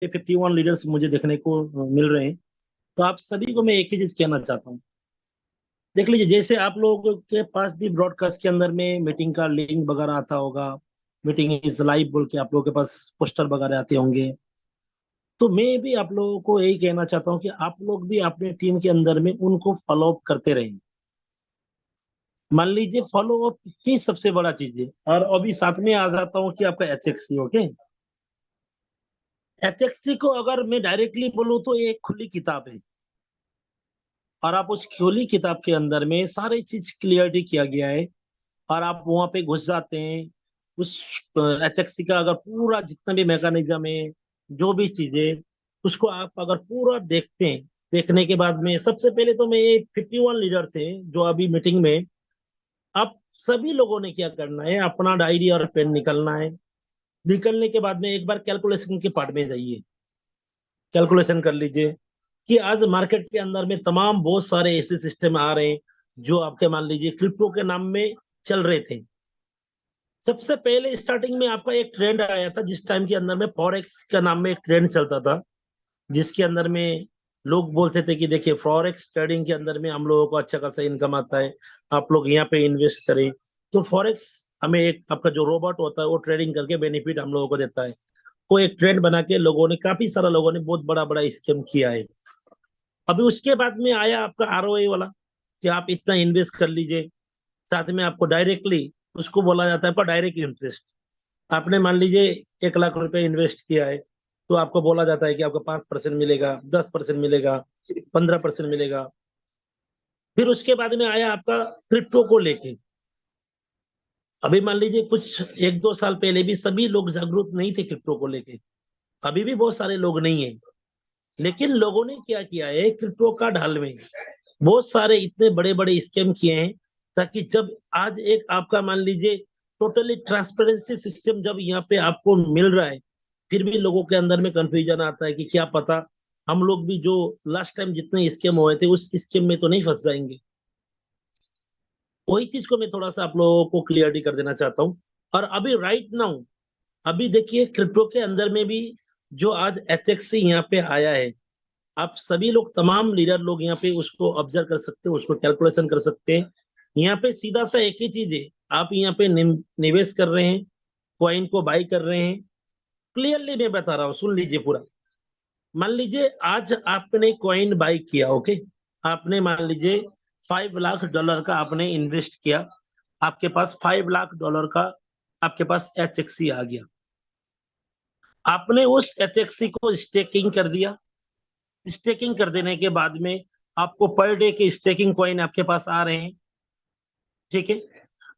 51 leaders मुझे देखने को मिल रहे हैं। तो आप सभी को मैं एक ही चीज कहना चाहता हूँ। देख लीजिए, जैसे आप लोगों के पास भी ब्रॉडकास्ट के अंदर में मीटिंग का लिंक वगैरह आता होगा, मीटिंग इज लाइव बोल के आप लोगों के पास पोस्टर वगैरह आते होंगे। तो मैं भी आप लोगों को यही कहना चाहता हूँ कि आप लोग भी अपने टीम के अंदर में उनको फॉलो अप करते रहें। मान लीजिए, फॉलो अप ही सबसे बड़ा चीज है। और अभी साथ में आ जाता हूँ कि आपका एचएक्सी। ओके, एचएक्सी को अगर मैं डायरेक्टली बोलूँ तो ये एक खुली किताब है। और आप उस खुली किताब के अंदर में सारी चीज क्लियरिटी किया गया है। और आप वहां पे घुस जाते हैं, उस एचएक्सी का अगर पूरा जितना भी मैकेनिज्म है, जो भी चीजें, उसको आप अगर पूरा देखते हैं, देखने के बाद में सबसे पहले तो मैं ये 51 लीडर से जो अभी मीटिंग में, आप सभी लोगों ने क्या करना है, अपना डायरी और पेन निकलना है। निकलने के बाद में एक बार कैलकुलेशन के पार्ट में जाइए, कैलकुलेशन कर लीजिए कि आज मार्केट के अंदर में तमाम बहुत सारे ऐसे सिस्टम आ रहे हैं जो आपके मान लीजिए क्रिप्टो के नाम में चल रहे थे। सबसे पहले स्टार्टिंग में आपका एक ट्रेंड आया था, जिस टाइम के अंदर में फॉरेक्स का नाम में एक ट्रेंड चलता था, जिसके अंदर में लोग बोलते थे कि देखिए फॉरेक्स ट्रेडिंग के अंदर में हम लोगों को अच्छा खासा इनकम आता है, आप लोग यहाँ पे इन्वेस्ट करें। तो फॉरेक्स हमें एक आपका जो रोबोट होता है वो ट्रेडिंग करके बेनिफिट हम लोगों को देता है। वो एक ट्रेंड बना के लोगों ने, काफी सारा लोगों ने बहुत बड़ा बड़ा स्कैम किया है। अभी उसके बाद में आया आपका आरओए वाला, कि आप इतना इन्वेस्ट कर लीजिए, साथ में आपको डायरेक्टली उसको बोला जाता है पर डायरेक्ट इंटरेस्ट। आपने मान लीजिए 1 लाख रुपए इन्वेस्ट किया है, तो आपको बोला जाता है कि आपको 5% मिलेगा, 10% मिलेगा, 15% मिलेगा। फिर उसके बाद में आया आपका क्रिप्टो को लेके। अभी मान लीजिए कुछ 1-2 साल पहले भी सभी लोग जागरूक नहीं थे क्रिप्टो को लेके, अभी भी बहुत सारे लोग नहीं है। लेकिन लोगों ने क्या किया है, क्रिप्टो का ढाल में बहुत सारे इतने बड़े बड़े स्कैम किए हैं, ताकि जब आज एक आपका मान लीजिए टोटली ट्रांसपेरेंसी सिस्टम जब यहाँ पे आपको मिल रहा है, फिर भी लोगों के अंदर में कंफ्यूजन आता है कि क्या पता हम लोग भी जो लास्ट टाइम जितने स्कैम हुए थे उस स्कैम में तो नहीं फंस जाएंगे। वही चीज को मैं थोड़ा सा आप लोगों को क्लियरिटी कर देना चाहता हूँ। और अभी राइट नाउ, अभी देखिए क्रिप्टो के अंदर में भी जो आज एचएक्स से यहाँ पे आया है, आप सभी लोग तमाम लीडर लोग यहाँ पे उसको ऑब्जर्व कर सकते हैं, उसको कैलकुलेशन कर सकते हैं। यहाँ पे सीधा सा एक ही चीज है, आप यहाँ पे निवेश कर रहे हैं, कॉइन को बाई कर रहे हैं। क्लियरली मैं बता रहा हूँ, सुन लीजिए पूरा। मान लीजिए आज आपने कॉइन बाई किया। ओके, आपने मान लीजिए $5 लाख का आपने इन्वेस्ट किया, आपके पास $5 लाख का आपके पास एचएक्सी आ गया। आपने उस एचएक्सी को स्टेकिंग कर दिया। स्टेकिंग कर देने के बाद में आपको पर डे के स्टेकिंग कॉइन आपके पास आ रहे हैं। ठीक है,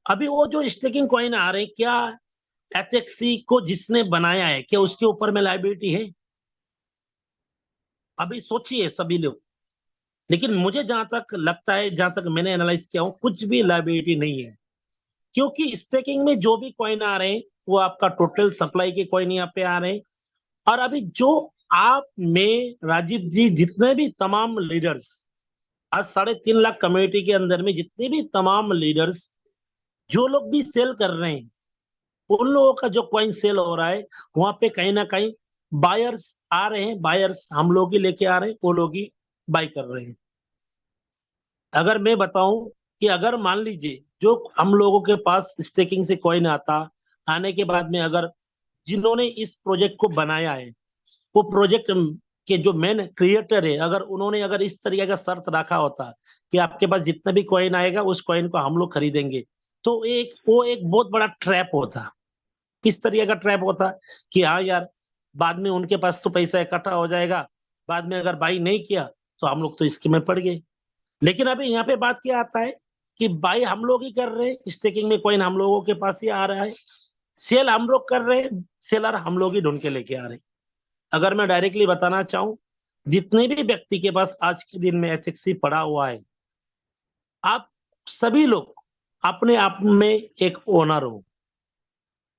अभी वो जो स्टेकिंग कॉइन आ रहे हैं, क्या एचएक्सी को जिसने बनाया है क्या उसके ऊपर में लाइबिलिटी है? अभी सोचिए सभी लोग। लेकिन मुझे जहां तक लगता है, जहां तक मैंने एनालाइज किया हूं, कुछ भी लाइबिलिटी नहीं है। क्योंकि स्टेकिंग में जो भी कॉइन आ रहे हैं वो आपका टोटल सप्लाई के कॉइन यहाँ पे आ रहे हैं। और अभी जो आप में राजीव जी जितने भी तमाम लीडर्स, आज 3.5 लाख कम्युनिटी के अंदर में जितने भी तमाम लीडर्स जो लोग भी सेल कर रहे हैं, उन लोगों का जो कॉइन सेल हो रहा है, वहां पे कहीं ना कहीं बायर्स आ रहे हैं। बायर्स हम लोग ही लेके आ रहे हैं, वो लोग ही बाई कर रहे हैं। अगर मैं बताऊं कि अगर मान लीजिए जो हम लोगों के पास स्टेकिंग से कॉइन आता, आने के बाद में अगर जिन्होंने इस प्रोजेक्ट को बनाया है, वो प्रोजेक्ट के जो मेन क्रिएटर है, अगर उन्होंने अगर इस तरीके का शर्त रखा होता कि आपके पास जितना भी कॉइन आएगा उस कॉइन को हम लोग खरीदेंगे, तो वो एक बहुत बड़ा ट्रैप होता। किस तरीके का ट्रैप होता कि हाँ यार, बाद में उनके पास तो पैसा इकट्ठा हो जाएगा, बाद में अगर बाई नहीं किया तो हम लोग तो इसके में पड़ गए। लेकिन अभी यहाँ पे बात क्या आता है कि बाई हम लोग ही कर रहे हैं, स्टेकिंग में कॉइन हम लोगों के पास ही आ रहा है, सेल हम लोग कर रहे हैं, सेलर हम लोग ही ढूंढ के लेके आ रहे हैं। अगर मैं डायरेक्टली बताना चाहूं, जितने भी व्यक्ति के पास आज के दिन में एचएक्सी पड़ा हुआ है, आप सभी लोग अपने आप में एक ओनर हो।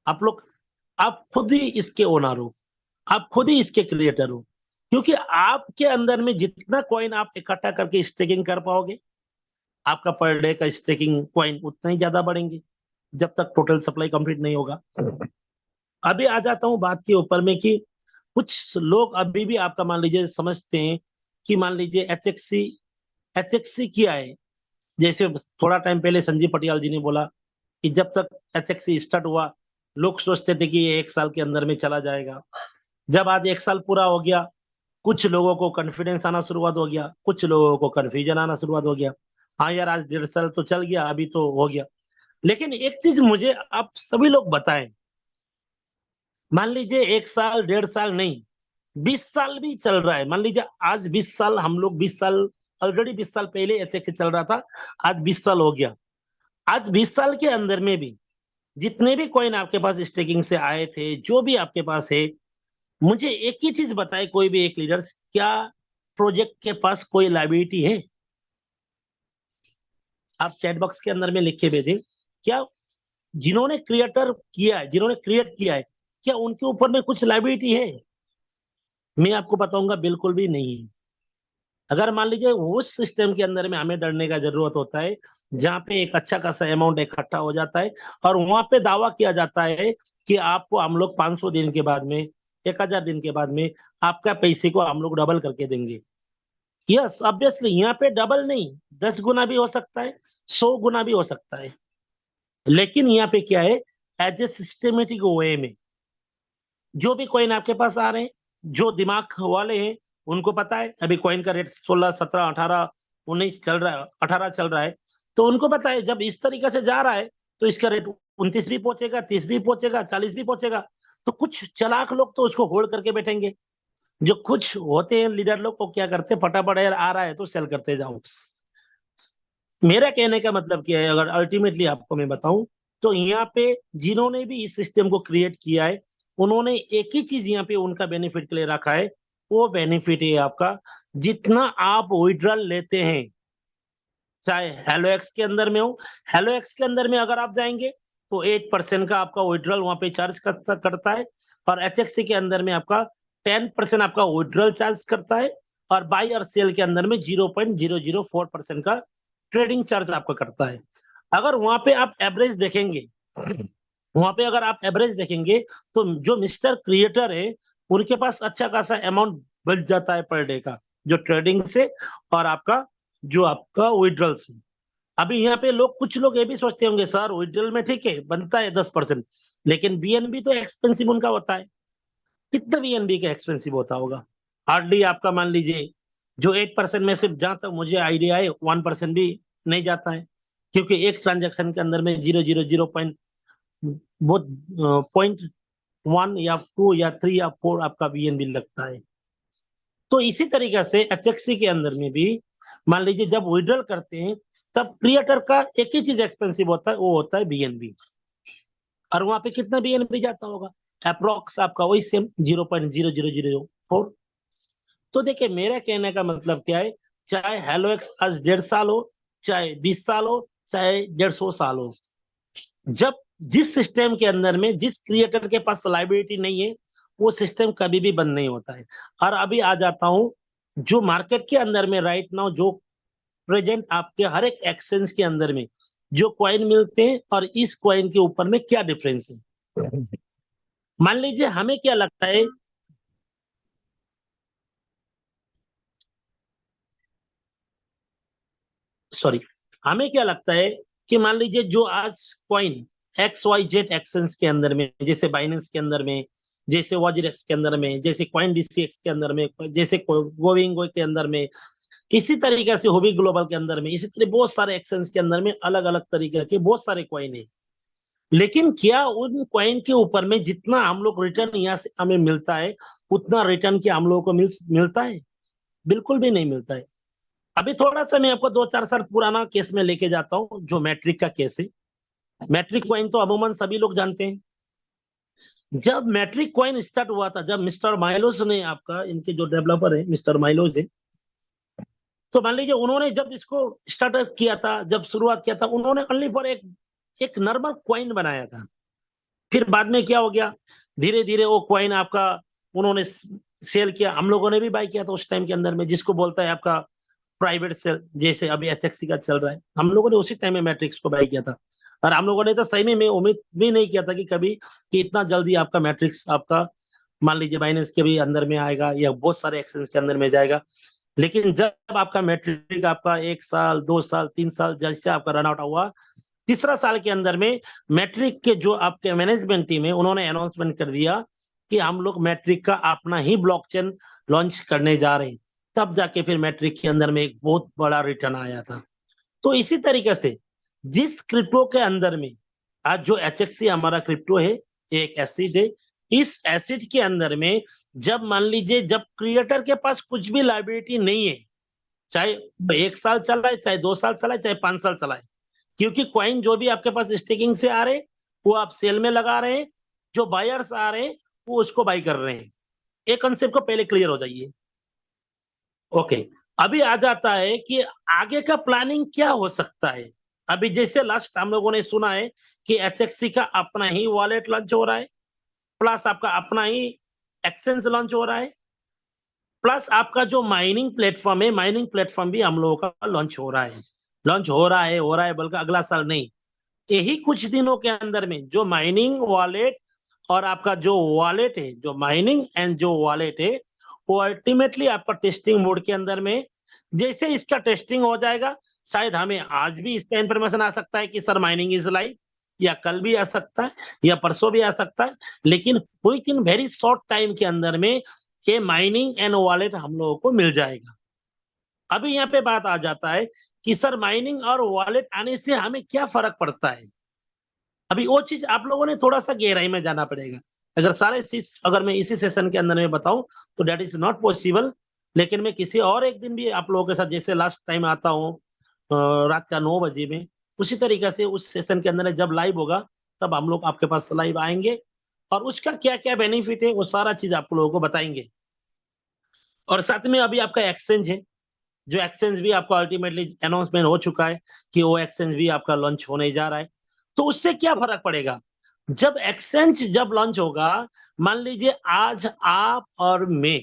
आप लोग, आप खुद ही इसके ओनर हो, आप खुद ही इसके क्रिएटर हो। क्योंकि आपके अंदर में जितना कॉइन आप इकट्ठा करके स्टेकिंग कर पाओगे, आपका पर डे का स्टेकिंग कॉइन उतना ही ज्यादा बढ़ेंगे, जब तक टोटल सप्लाई कंप्लीट नहीं होगा। अभी आ जाता हूं बात के ऊपर में कि कुछ लोग अभी भी आपका मान लीजिए समझते हैं कि मान लीजिए एचएक्सी क्या है। जैसे थोड़ा टाइम पहले संजीव पटियाल जी ने बोला कि जब तक एचएक्सी स्टार्ट हुआ, लोग सोचते थे कि ये 1 साल के अंदर में चला जाएगा। जब आज 1 साल पूरा हो गया, कुछ लोगों को कॉन्फिडेंस आना शुरुआत हो गया, कुछ लोगों को कंफ्यूजन आना शुरुआत हो गया। हाँ यार, आज 1.5 साल तो चल गया, अभी तो हो गया। लेकिन एक चीज मुझे आप सभी लोग बताएं, मान लीजिए 1 साल 1.5 साल नहीं, 20 साल भी चल रहा है। मान लीजिए आज 20 साल, हम लोग 20 साल, ऑलरेडी 20 साल पहले एचएक्सी चल रहा था, आज 20 साल हो गया। आज 20 साल के अंदर में भी जितने भी कॉइन आपके पास स्टेकिंग से आए थे, जो भी आपके पास है, मुझे एक ही चीज बताए कोई भी एक लीडर्स, क्या प्रोजेक्ट के पास कोई लाइबिलिटी है? आप चैट बॉक्स के अंदर में लिख के भेजें, क्या जिन्होंने जिन्होंने क्रिएट किया है, क्या उनके ऊपर में कुछ लाइबिलिटी है? मैं आपको बताऊंगा, बिल्कुल भी नहीं है। अगर मान लीजिए उस सिस्टम के अंदर में हमें डरने का जरूरत होता है जहां पे एक अच्छा खासा अमाउंट इकट्ठा हो जाता है और वहां पे दावा किया जाता है कि आपको हम लोग 500 दिन के बाद में, 1000 दिन के बाद में आपका पैसे को हम लोग डबल करके देंगे। यस, ऑब्वियसली यहाँ पे डबल नहीं, 10 गुना भी हो सकता है, 100 गुना भी हो सकता है। लेकिन यहाँ पे क्या है, एज ए सिस्टमेटिक वे में जो भी कॉइन आपके पास आ रहे हैं, जो दिमाग वाले हैं, उनको पता है अभी कॉइन का रेट 16, 17, 18, 19 चल रहा है, 18 चल रहा है। तो उनको पता है जब इस तरीके से जा रहा है तो इसका रेट 29 भी पहुंचेगा, 30 भी पहुंचेगा, 40 भी पहुंचेगा। तो कुछ चालाक लोग तो उसको होल्ड करके बैठेंगे। जो कुछ होते हैं लीडर लोग, को क्या करते हैं, फटाफट यार आ रहा है तो सेल करते जाओ। मेरा कहने का मतलब क्या है, अगर अल्टीमेटली आपको मैं बताऊं, तो यहाँ पे जिन्होंने भी इस सिस्टम को क्रिएट किया है, उन्होंने एक ही चीज यहाँ पे उनका बेनिफिट के लिए रखा है। वो बेनिफिट है आपका, जितना आप विड्रॉल लेते हैं, चाहे हेलो एक्स के अंदर में हो, हेलो एक्स के अंदर में अगर आप जाएंगे तो 8% का आपका विड्रॉल वहां पे चार्ज करता है, और एचएक्सी के अंदर में आपका 10% आपका विड्रॉल चार्ज करता है, और बाई और सेल के अंदर में 0.004% का ट्रेडिंग चार्ज आपका करता है। अगर वहां पे आप एवरेज देखेंगे, वहां पे अगर आप एवरेज देखेंगे, तो जो मिस्टर क्रिएटर है, उनके पास अच्छा खासा अमाउंट बच जाता है पर डे का, जो ट्रेडिंग से और आपका जो आपका विड्रॉल से। अभी यहाँ पे लोग, कुछ लोग ये भी सोचते होंगे, सर विड्रॉल में ठीक है बनता है 10%, लेकिन बीएनबी तो एक्सपेंसिव उनका होता है। कितना बीएनबी का एक्सपेंसिव होता होगा? हार्डली आपका मान लीजिए जो 8% में, सिर्फ जहां तक मुझे आइडिया है 1% भी नहीं जाता है, क्योंकि एक ट्रांजेक्शन के अंदर में 0.000 वो 0.1 या 2 या 3 या 4 आपका बीएनबी लगता है। तो इसी तरीके से एचएक्सी के अंदर में भी मान लीजिए जब विड्रॉल करते हैं, तब क्रिएटर का एक ही चीज एक्सपेंसिव होता है, वो होता है बीएनबी। और वहां पे कितना बीएनबी जाता होगा? अप्रोक्स आपका वही सेम 0.0004। तो देखिए, मेरा कहने का मतलब क्या है, चाहे हेलो एक्स आज 1.5 साल हो, चाहे 20 साल हो, चाहे 150 साल हो, जब जिस सिस्टम के अंदर में जिस क्रिएटर के पास लाइबिलिटी नहीं है, वो सिस्टम कभी भी बंद नहीं होता है। और अभी आ जाता हूं, जो मार्केट के अंदर में राइट नाउ जो प्रेजेंट आपके हर एक एक्सचेंज के अंदर में जो कॉइन मिलते हैं, और इस कॉइन के ऊपर में क्या डिफरेंस है। मान लीजिए हमें क्या लगता है, सॉरी, हमें क्या लगता है कि मान लीजिए जो आज कॉइन XYZ एक्सचेंज के अंदर में, जैसे बाइनेंस के अंदर में, जैसे वॉजरेक्स के अंदर में, जैसे कॉइन डीसीएक्स के अंदर में, जैसे गोविंगो के अंदर में, इसी तरीके से होबी ग्लोबल के अंदर में, इसी तरह बहुत सारे एक्सचेंज के अंदर में अलग अलग तरीके के बहुत सारे कॉइन है। लेकिन क्या उन कॉइन के ऊपर में जितना हम लोग रिटर्न यहाँ से हमें मिलता है, उतना रिटर्न क्या हम लोगों को मिलता है? बिल्कुल भी नहीं मिलता है। अभी थोड़ा सा मैं आपको 2-4 साल पुराना केस में लेके जाता हूँ, जो मैट्रिक का केस है। मैट्रिक कॉइन तो अमूमन सभी लोग जानते हैं। जब मैट्रिक कॉइन स्टार्ट हुआ था, जब मिस्टर माइलोस ने, आपका इनके जो डेवलपर है मिस्टर माइलोस है, तो मान लीजिए उन्होंने जब इसको स्टार्ट किया था, जब शुरुआत किया था, उन्होंने ओनली फॉर एक नॉर्मल कॉइन बनाया था। फिर बाद में क्या हो गया, धीरे धीरे वो कॉइन आपका उन्होंने सेल किया। हम लोगों ने भी बाय किया था उस टाइम के अंदर में, जिसको बोलता है आपका प्राइवेट सेल, जैसे अभी एचएक्सी का चल रहा है। हम लोगों ने उसी टाइम में मैट्रिक्स को बाय किया था, और हम लोगों ने तो सही में मैं उम्मीद भी नहीं किया था कि कभी कि इतना जल्दी आपका मैट्रिक्स आपका मान लीजिए बाइनेंस के भी अंदर में आएगा या बहुत सारे एक्सचेंज के अंदर में जाएगा। लेकिन जब आपका मैट्रिक आपका 1 साल 2 साल 3 साल जैसे आपका रन आउट हुआ, तीसरा साल के अंदर में मैट्रिक के जो आपके मैनेजमेंट टीम है उन्होंने अनाउंसमेंट कर दिया कि हम लोग मैट्रिक का अपना ही ब्लॉकचेन लॉन्च करने जा रहे हैं। तब जाके फिर मैट्रिक के अंदर में एक बहुत बड़ा रिटर्न आया था। तो इसी तरीके से जिस क्रिप्टो के अंदर में आज जो HXC हमारा क्रिप्टो है, एक एसिड है। इस एसिड के अंदर में जब मान लीजिए जब क्रिएटर के पास कुछ भी लाइबिलिटी नहीं है, चाहे 1 साल चला है, चाहे 2 साल चला है, चाहे 5 साल चला है, क्योंकि कॉइन जो भी आपके पास स्टेकिंग से आ रहे वो आप सेल में लगा रहे हैं, जो बायर्स आ रहे हैं वो उसको बाई कर रहे हैं। एक कंसेप्ट को पहले क्लियर हो जाइए। ओके, अभी आ जाता है कि आगे का प्लानिंग क्या हो सकता है। अभी जैसे लास्ट हम लोगों ने सुना है कि HXC का अपना ही वॉलेट लॉन्च हो रहा है, प्लस आपका अपना ही एक्सचेंज लॉन्च हो रहा है, प्लस आपका जो माइनिंग प्लेटफॉर्म है, माइनिंग प्लेटफॉर्म भी हम लोगों का लॉन्च हो रहा है। लॉन्च हो रहा है बल्कि अगला साल नहीं, यही कुछ दिनों के अंदर में जो माइनिंग वॉलेट और आपका जो वॉलेट है, जो माइनिंग एंड जो वॉलेट है, वो अल्टीमेटली आपका टेस्टिंग मोड के अंदर में, जैसे इसका टेस्टिंग हो जाएगा, शायद हमें आज भी इसका इंफॉर्मेशन आ सकता है कि सर माइनिंग इज लाइव, या कल भी आ सकता है, या परसों भी आ सकता है, लेकिन with in very short time के अंदर में ये माइनिंग एंड वॉलेट हम लोगों को मिल जाएगा। अभी यहाँ पे बात आ जाता है कि सर माइनिंग और वॉलेट आने से हमें क्या फर्क पड़ता है। अभी वो चीज आप लोगों ने थोड़ा सा गहराई में जाना पड़ेगा। अगर सारे चीज अगर मैं इसी सेशन के अंदर में बताऊं तो डेट इज नॉट पॉसिबल। लेकिन मैं किसी और एक दिन भी आप लोगों के साथ जैसे लास्ट टाइम आता हूँ रात का 9 बजे में, उसी तरीके से उस सेशन के अंदर जब लाइव होगा तब हम लोग आपके पास लाइव आएंगे और उसका क्या क्या बेनिफिट है वो सारा चीज आप लोगों को बताएंगे। और साथ में अभी आपका एक्सचेंज है, जो एक्सचेंज भी आपका अल्टीमेटली अनाउंसमेंट हो चुका है कि वो एक्सचेंज भी आपका लॉन्च होने जा रहा है। तो उससे क्या फर्क पड़ेगा जब एक्सचेंज जब लॉन्च होगा। मान लीजिए आज आप और मैं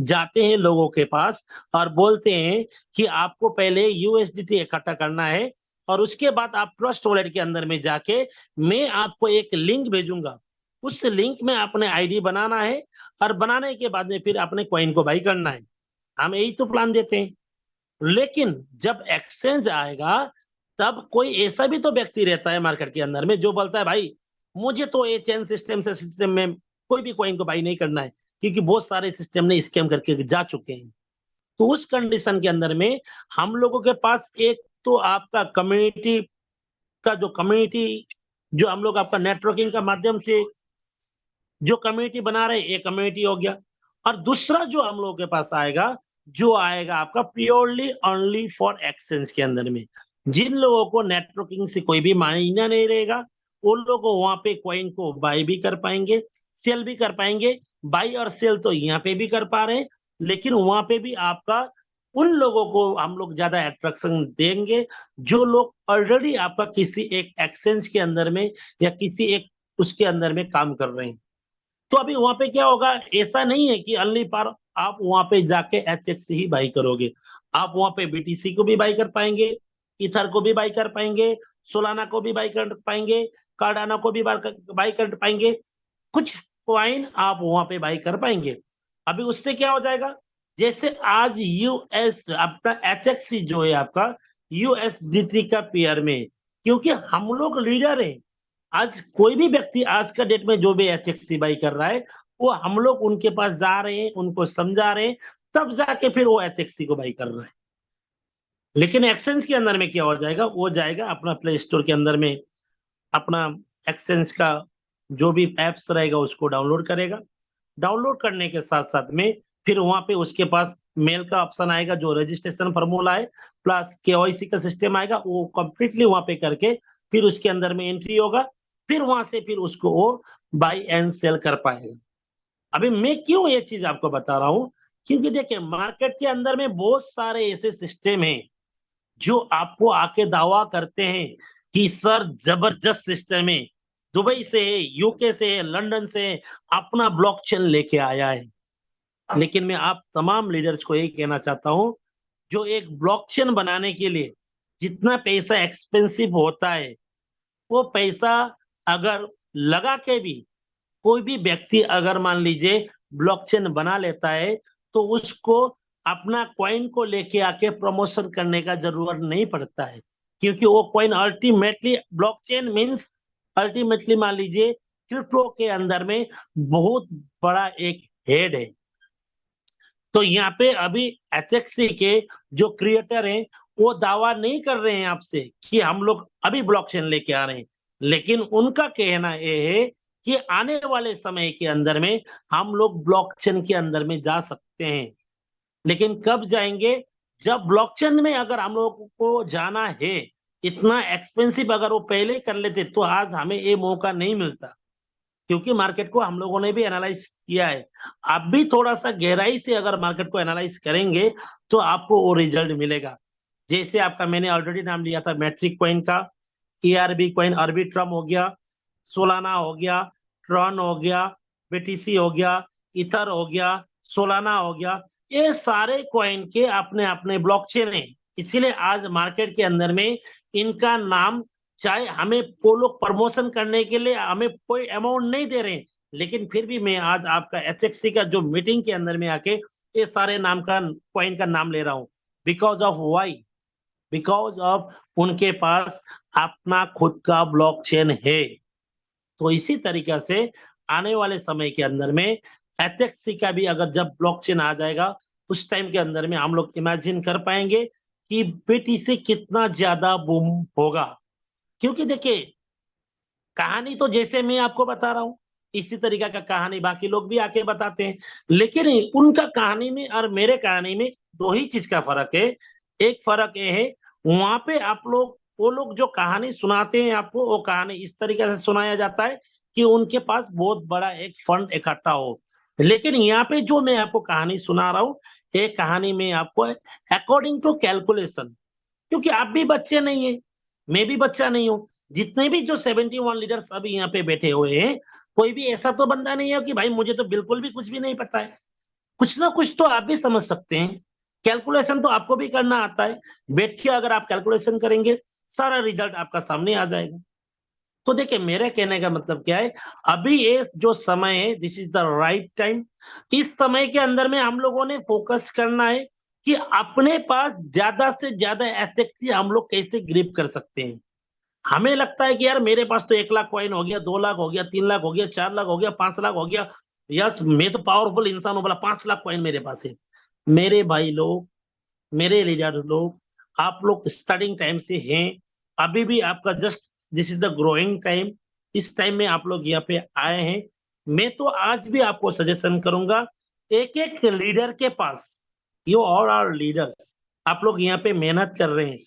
जाते हैं लोगों के पास और बोलते हैं कि आपको पहले यूएसडीटी इकट्ठा करना है और उसके बाद आप ट्रस्ट वॉलेट के अंदर में जाके मैं आपको एक लिंक भेजूंगा, उस लिंक में आपने आईडी बनाना है और बनाने के बाद में फिर अपने कॉइन को बाई करना है। हम यही तो प्लान देते हैं। लेकिन जब एक्सचेंज आएगा तब कोई ऐसा भी तो व्यक्ति रहता है मार्केट के अंदर में जो बोलता है भाई मुझे तो ये चेन सिस्टम से सिस्टम में कोई भी कॉइन को बाई नहीं करना है, क्योंकि बहुत सारे सिस्टम ने स्कैम करके जा चुके हैं। तो उस कंडीशन के अंदर में हम लोगों के पास एक तो आपका कम्युनिटी का जो कम्युनिटी जो हम लोग आपका नेटवर्किंग का माध्यम से जो कम्युनिटी बना रहे ये कम्युनिटी हो गया। और दूसरा जो हम लोगों के पास आएगा जो आएगा आपका प्योरली ओनली फॉर एक्सचेंज के अंदर में, जिन लोगों को नेटवर्किंग से कोई भी मायना नहीं रहेगा वो लोग वहां पे कॉइन को बाई भी कर पाएंगे, सेल भी कर पाएंगे। बाई और सेल तो यहाँ पे भी कर पा रहे हैं, लेकिन वहां पे भी आपका उन लोगों को हम लोग ज्यादा अट्रैक्शन देंगे जो लोग ऑलरेडी आपका किसी एक एक्सचेंज के अंदर में या किसी एक उसके अंदर में काम कर रहे हैं। तो अभी वहां पे क्या होगा, ऐसा नहीं है कि अनली पार आप वहां पे जाके HX से ही बाई करोगे, आप वहां पे BTC को भी बाई कर पाएंगे, इथर को भी बाई कर पाएंगे, सोलाना को भी बाई कर पाएंगे, कार्डाना को भी बाई कर पाएंगे, कुछ कॉइन आप वहां पे बाई कर पाएंगे। अभी उससे क्या हो जाएगा, जैसे आज यूएस आपका HXC जो है आपका USDT का पेयर में, क्योंकि हम लोग लीडर है। आज कोई भी व्यक्ति आज का डेट में जो भी HXC बाई कर रहा है वो हम लोग उनके पास जा रहे हैं, उनको समझा रहे हैं, तब जाके फिर वो HXC को बाई कर रहा है। लेकिन एक्सचेंज के अंदर में क्या हो जाएगा, वो जाएगा अपना प्ले स्टोर के अंदर में अपना एक्सचेंज का जो भी एप्स रहेगा उसको डाउनलोड करेगा। डाउनलोड करने के साथ साथ में फिर वहां पे उसके पास मेल का ऑप्शन आएगा जो रजिस्ट्रेशन फॉर्मूला है, प्लस KYC का सिस्टम आएगा, वो कंप्लीटली वहां पे करके फिर उसके अंदर में एंट्री होगा, फिर वहां से फिर उसको वो बाई एंड सेल कर पाएगा। अभी मैं क्यों ये चीज आपको बता रहा हूँ, क्योंकि देखिए मार्केट के अंदर में बहुत सारे ऐसे सिस्टम हैं जो आपको आके दावा करते हैं कि सर जबरदस्त सिस्टम है, दुबई से है, यूके से है, लंदन से है, अपना ब्लॉकचेन लेके आया है। लेकिन मैं आप तमाम लीडर्स को यही कहना चाहता हूं, जो एक ब्लॉकचेन बनाने के लिए जितना पैसा एक्सपेंसिव होता है वो पैसा अगर लगा के भी कोई भी व्यक्ति अगर मान लीजिए ब्लॉकचेन बना लेता है तो उसको अपना कॉइन को लेके आके प्रमोशन करने का जरूरत नहीं पड़ता है, क्योंकि वो coin ultimately blockchain means ultimately मान लीजिए क्रिप्टो के अंदर में बहुत बड़ा एक हेड है। तो यहाँ पे अभी एचएक्सी के जो क्रिएटर हैं वो दावा नहीं कर रहे हैं आपसे कि हम लोग अभी ब्लॉकचेन लेके आ रहे हैं, लेकिन उनका कहना ये है कि आने वाले समय के अंदर में हम लोग ब्लॉकचेन के अंदर में जा सकते हैं। लेकिन कब जाएंगे? जब ब्लॉकचेन में अगर हम लोगों को जाना है, इतना एक्सपेंसिव अगर वो पहले कर लेते तो आज हमें ये मौका नहीं मिलता, क्योंकि मार्केट को हम लोगों ने भी एनालाइज किया है। आप भी थोड़ा सा गहराई से अगर मार्केट को एनालाइज करेंगे तो आपको वो रिजल्ट मिलेगा। जैसे आपका मैंने ऑलरेडी नाम लिया था मैट्रिक कॉइन का, ERB कॉइन, अर्बिट्रम हो गया, सोलाना हो गया, ट्रॉन हो गया, BTC हो गया, इथर हो गया, सोलाना हो गया। ये सारे कॉइन के अपने अपने ब्लॉकचेन है, इसीलिए आज मार्केट के अंदर में इनका नाम, चाहे हमें वो लोग प्रमोशन करने के लिए हमें कोई अमाउंट नहीं दे रहे हैं, लेकिन फिर भी मैं आज आपका एचएक्सी का जो मीटिंग के अंदर में आके ये सारे नाम का कॉइन का नाम ले रहा हूँ। Because of why? Because of उनके पास अपना खुद का ब्लॉकचेन है। तो इसी तरीके से आने वाले समय के अंदर में एचएक्सी का भी अगर जब ब्लॉकचेन आ जाएगा उस टाइम के अंदर में हम लोग इमेजिन कर पाएंगे कि BTC कितना ज्यादा बूम होगा। क्योंकि देखिए कहानी तो जैसे मैं आपको बता रहा हूँ इसी तरीका का कहानी बाकी लोग भी आके बताते हैं, लेकिन उनका कहानी में और मेरे कहानी में दो ही चीज का फर्क है। एक फर्क ये है, वहां पे आप लोग वो लोग जो कहानी सुनाते हैं आपको, वो कहानी इस तरीके से सुनाया जाता है कि उनके पास बहुत बड़ा एक फंड इकट्ठा हो। लेकिन यहाँ पे जो मैं आपको कहानी सुना रहा हूँ, एक कहानी में आपको अकॉर्डिंग टू कैलकुलेशन, क्योंकि आप भी बच्चे नहीं है, मैं भी बच्चा नहीं हूं। जितने भी जो 71 लीडर्स अभी यहाँ पे बैठे हुए हैं, कोई भी ऐसा तो बंदा नहीं है कि भाई मुझे तो बिल्कुल भी कुछ भी नहीं पता है। कुछ ना कुछ तो आप भी समझ सकते हैं, कैलकुलेशन तो आपको भी करना आता है। बैठ के अगर आप कैलकुलेशन करेंगे सारा रिजल्ट आपका सामने आ जाएगा। तो देखिए मेरे कहने का मतलब क्या है, अभी ये जो समय है this is the right time. इस समय के अंदर में हम लोगों ने फोकस करना है कि अपने पास ज्यादा से ज्यादा एसेट्स हम लोग कैसे ग्रिप कर सकते हैं। हमें लगता है कि यार मेरे पास तो 1 लाख कॉइन हो गया, 2 लाख हो गया, 3 लाख हो गया, 4 लाख हो गया, 5 लाख हो गया, यस मैं तो पावरफुल इंसान हूं, बोला 5 लाख कॉइन मेरे पास है। मेरे भाई लोग, मेरे लीडर लोग, आप लोग स्टार्टिंग टाइम से हैं, अभी भी आपका just this is the growing time. इस टाइम में आप लोग यहाँ पे आए हैं। मैं तो आज भी आपको सजेशन करूंगा, एक एक लीडर के पास, यू ऑल आर लीडर्स, आप लोग यहाँ पे मेहनत कर रहे हैं।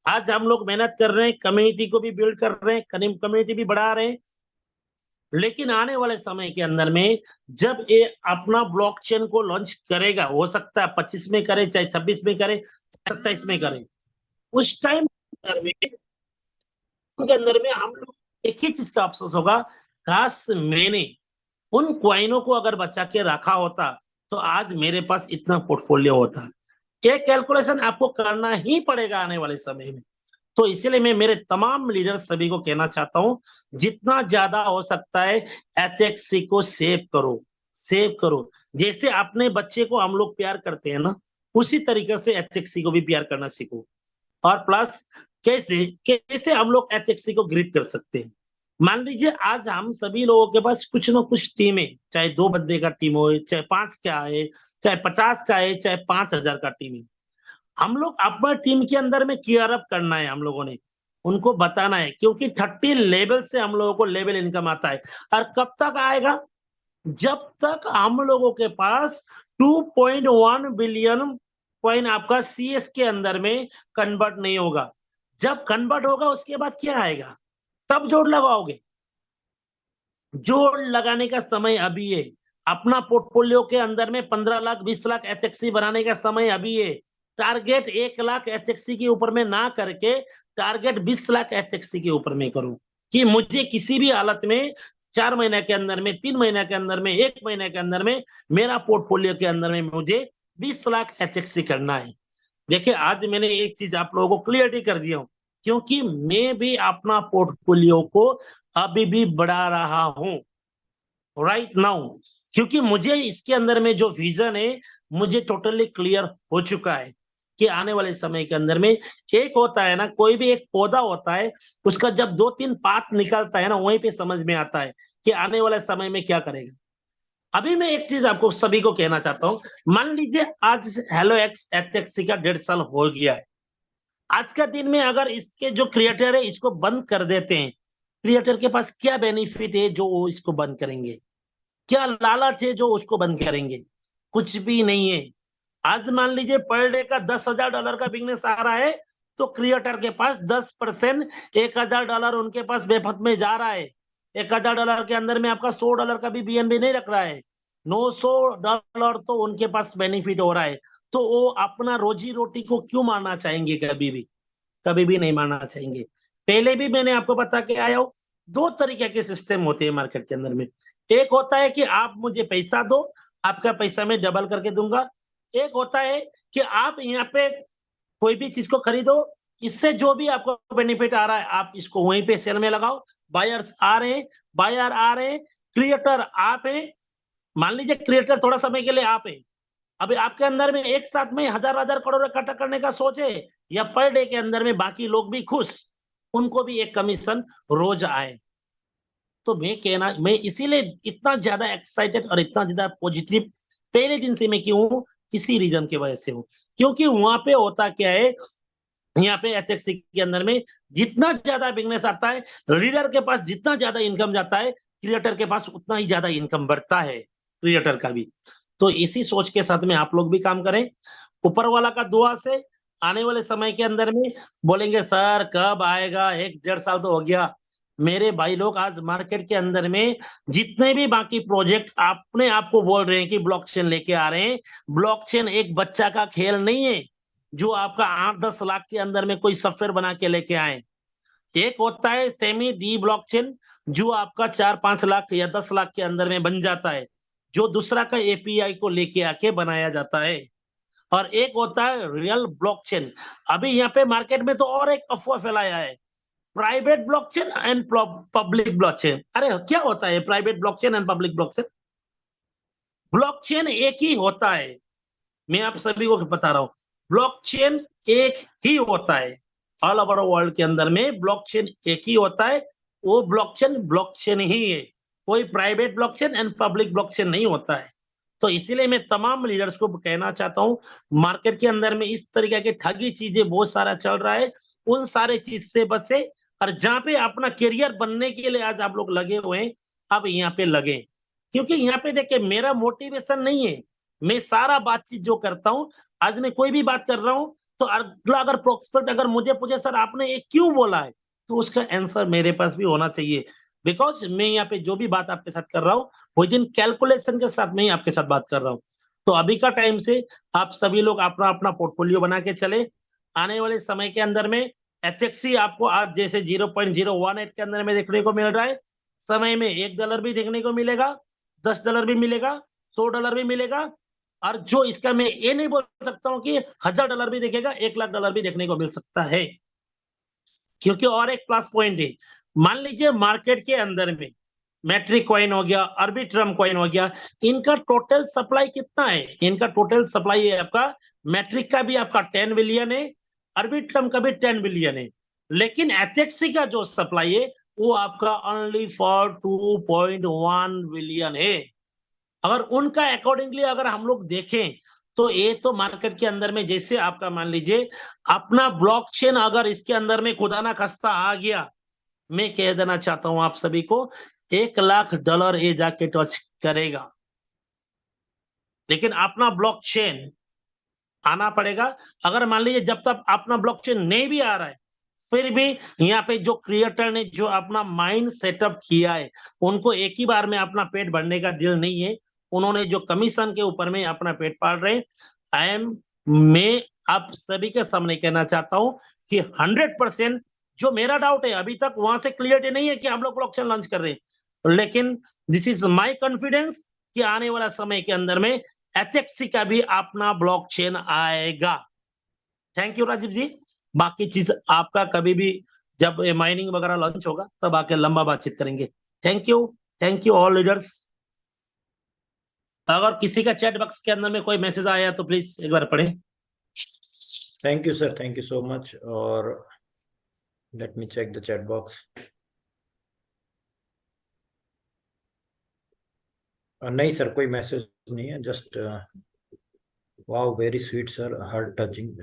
आज हम लोग मेहनत कर रहे हैं, कम्युनिटी को भी बिल्ड कर रहे हैं, कम्युनिटी भी बढ़ा रहे हैं। लेकिन आने वाले समय के अंदर में जब ये अपना ब्लॉकचेन को लॉन्च करेगा, हो सकता है 25 में करे, चाहे 26 में करे, 27 में करे, उस टाइम के अंदर में हम लोग एक ही चीज का अफसोस होगा, काश मैंने उन क्वाइनों को अगर बचा के रखा होता तो आज मेरे पास इतना पोर्टफोलियो होता। ये कैलकुलेशन आपको करना ही पड़ेगा आने वाले समय में। तो इसीलिए मैं मेरे तमाम लीडर सभी को कहना चाहता हूं, जितना ज्यादा हो सकता है एचएक्सी को सेव करो, सेव करो। जैसे अपने बच्चे को हम लोग प्यार करते हैं ना, उसी तरीके से एचएक्सी को भी प्यार करना सीखो। और प्लस कैसे कैसे हम लोग एचएक्सी को ग्रिप कर सकते हैं। मान लीजिए आज हम सभी लोगों के पास कुछ ना कुछ टीम है, चाहे 2 बंदे का टीम हो, चाहे 5 का है, चाहे 50 का है, चाहे 5,000 का टीम है। हम लोग अपना टीम के अंदर में क्लियर अप करना है, हम लोगों ने उनको बताना है, क्योंकि 30 लेवल से हम लोगों को लेवल इनकम आता है। और कब तक आएगा? जब तक हम लोगों के पास 2.1 बिलियन कॉइन आपका CS के अंदर में कन्वर्ट नहीं होगा। जब कन्वर्ट होगा उसके बाद क्या आएगा? तब जोड़ लगाओगे। जोड़ लगाने का समय अभी है। अपना पोर्टफोलियो के अंदर में 15 लाख 20 लाख एचएक्सी बनाने का समय अभी है। टारगेट 1 लाख एचएक्सी के ऊपर में ना करके टारगेट 20 लाख एचएक्सी के ऊपर में करो, कि मुझे किसी भी हालत में 4 महीने के अंदर में, 3 महीने के अंदर में, 1 महीने के अंदर में मेरा पोर्टफोलियो के अंदर में मुझे 20 लाख एचएक्सी करना है। देखिए आज मैंने एक चीज आप लोगों को क्लियरिटी कर दिया हूं, क्योंकि मैं भी अपना पोर्टफोलियो को अभी भी बढ़ा रहा हूं। राइट नाउ, क्योंकि मुझे इसके अंदर में जो विजन है मुझे टोटली क्लियर हो चुका है कि आने वाले समय के अंदर में एक होता है ना, कोई भी एक पौधा होता है, उसका जब 2-3 पात निकलता है ना, वहीं पे समझ में आता है कि आने वाले समय में क्या करेगा। अभी मैं एक चीज आपको सभी को कहना चाहता हूँ, मान लीजिए आज हेलो एक्स एटैक्सी का 1.5 साल हो गया है। आज का दिन में अगर इसके जो क्रिएटर है इसको बंद कर देते हैं, क्रिएटर के पास क्या बेनिफिट है जो वो इसको बंद करेंगे? क्या लालच है जो उसको बंद करेंगे? कुछ भी नहीं है। आज मान लीजिए पर डे का $10,000 का बिजनेस आ रहा है, तो क्रिएटर के पास 10% $1,000 उनके पास बेफत में जा रहा है। $1,000 के अंदर में आपका $100 का भी बीएनबी नहीं रख रहा है, $900 तो उनके पास बेनिफिट हो रहा है। तो वो अपना रोजी रोटी को क्यों मारना चाहेंगे? कभी भी नहीं मारना चाहेंगे। पहले भी मैंने आपको बता के आया हूं, दो तरीके के सिस्टम होते हैं मार्केट के अंदर में। एक होता है कि आप मुझे पैसा दो, आपका पैसा मैं डबल करके दूंगा। एक होता है कि आप यहाँ पे कोई भी चीज को खरीदो, इससे जो भी आपको बेनिफिट आ रहा है आप इसको वहीं पे सेल में लगाओ। बायर्स आ रहे हैं, बायर आ रहे हैं, क्रिएटर आप हैं। मान लीजिए क्रिएटर थोड़ा समय के लिए आप हैं, अभी आपके अंदर में एक साथ में हजार हजार करोड़ इकट्ठा करने का सोच है, या पर डे के अंदर में बाकी लोग भी खुश, उनको भी एक कमीशन रोज आए। तो मैं इसीलिए इतना ज्यादा एक्साइटेड और इतना ज्यादा पॉजिटिव पहले दिन से मैं क्यों हूं, इसी रीजन की वजह से हूं। क्योंकि वहां पे होता क्या है, यहाँ पे एचएक्सी के अंदर में जितना ज्यादा बिजनेस आता है, रीडर के पास जितना ज्यादा इनकम जाता है, क्रिएटर के पास उतना ही ज्यादा इनकम बढ़ता है, क्रिएटर का भी। तो इसी सोच के साथ में आप लोग भी काम करें, ऊपर वाला का दुआ से। आने वाले समय के अंदर में बोलेंगे सर कब आएगा, 1-1.5 साल तो हो गया। मेरे भाई लोग आज मार्केट के अंदर में जितने भी बाकी प्रोजेक्ट अपने आप को बोल रहे हैं कि ब्लॉकचेन लेके आ रहे हैं, ब्लॉकचेन एक बच्चा का खेल नहीं है जो आपका 8-10 लाख के अंदर में कोई सॉफ्टवेयर बना के लेके आए। एक होता है सेमी डी ब्लॉकचेन, जो आपका 4-5 लाख या 10 लाख के अंदर में बन जाता है, जो दूसरा का एपीआई को लेके आके बनाया जाता है। और एक होता है रियल ब्लॉकचेन। अभी यहाँ पे मार्केट में तो और एक अफवाह फैलाया है, private blockchain and public blockchain. अरे क्या होता है private blockchain and public blockchain? Blockchain एक ही होता है, मैं आप सभी को बता रहा हूं, ब्लॉकचेन एक ही होता है। ऑल ओवर वर्ल्ड के अंदर में ब्लॉकचेन एक ही होता है, वो ब्लॉकचेन ब्लॉकचेन ही है, कोई private blockchain and public blockchain नहीं होता है। तो इसीलिए मैं तमाम लीडर्स को कहना चाहता हूं, मार्केट के अंदर में इस तरीके के ठगी चीजें बहुत सारा चल रहा है, उन सारे चीज से बचे। और जहां पे अपना करियर बनने के लिए आज आप लोग लगे हुए हैं, अब यहाँ पे लगे। क्योंकि यहाँ पे देखिए मेरा मोटिवेशन नहीं है, मैं सारा बातचीत जो करता हूँ, आज मैं कोई भी बात कर रहा हूँ, तो अगला अगर प्रोस्पेक्ट अगर मुझे पूछे सर आपने ये क्यों बोला है, तो उसका आंसर मेरे पास भी होना चाहिए। बिकॉज मैं यहाँ पे जो भी बात आपके साथ कर रहा हूँ, विद इन कैलकुलेशन के साथ मैं ही आपके साथ बात कर रहा हूँ। तो अभी का टाइम से आप सभी लोग अपना अपना पोर्टफोलियो बना के चले। आने वाले समय के अंदर में एचएक्सी आपको आज जैसे 0.018 के अंदर में देखने को मिल रहा है, समय में $1 भी देखने को मिलेगा, $10 भी मिलेगा, $100 भी मिलेगा। और जो इसका मैं ये नहीं बोल सकता हूं कि $1,000 भी देखेगा, $1,00,000 भी देखने को मिल सकता है। क्योंकि और एक प्लस पॉइंट है, मान लीजिए मार्केट के अंदर में मैट्रिक कॉइन हो गया, अर्बिट्रम कॉइन हो गया, इनका टोटल सप्लाई कितना है? इनका टोटल सप्लाई है आपका, मैट्रिक का भी आपका 10 बिलियन है, अर्बिट्रम का भी 10 बिलियन है। लेकिन एचएक्सी का जो सप्लाई है वो आपका ओनली फॉर 2.1 बिलियन है। अगर उनका अकॉर्डिंगली अगर हम लोग देखें, तो ये तो मार्केट के अंदर में जैसे आपका मान लीजिए अपना ब्लॉकचेन अगर इसके अंदर में खुदा ना खास्ता आ गया, मैं कह देना चाहता हूं आप सभी को, $1,00,000 ये जाके टच करेगा। लेकिन अपना ब्लॉकचेन आना पड़ेगा। अगर मान लीजिए जब तक अपना ब्लॉकचेन नहीं भी आ रहा है, फिर भी यहाँ पे जो क्रिएटर ने जो अपना माइंड सेटअप किया है, उनको एक ही बार में अपना पेट भरने का दिल नहीं है, उन्होंने जो कमीशन के ऊपर में अपना पेट पाल रहे हैं। मैं आप सभी के सामने कहना चाहता हूं कि 100% जो मेरा डाउट है, अभी तक वहां से क्लियरिटी नहीं है कि हम लोग ब्लॉकचेन लॉन्च कर रहे हैं, लेकिन दिस इज माई कॉन्फिडेंस कि आने वाला समय के अंदर में एचएक्सी का भी अपना ब्लॉकचेन आएगा। थैंक यू राजीव जी। बाकी चीज आपका कभी भी जब माइनिंग वगैरह लॉन्च होगा तब आके लंबा बातचीत करेंगे। Thank you all leaders. अगर किसी का चैट बॉक्स के अंदर में कोई मैसेज आया तो प्लीज एक बार पढ़ें। Thank you sir, thank you so much. और let me check the chat box. नहीं सर, कोई मैसेज नहीं है, just wow very sweet sir, heart touching.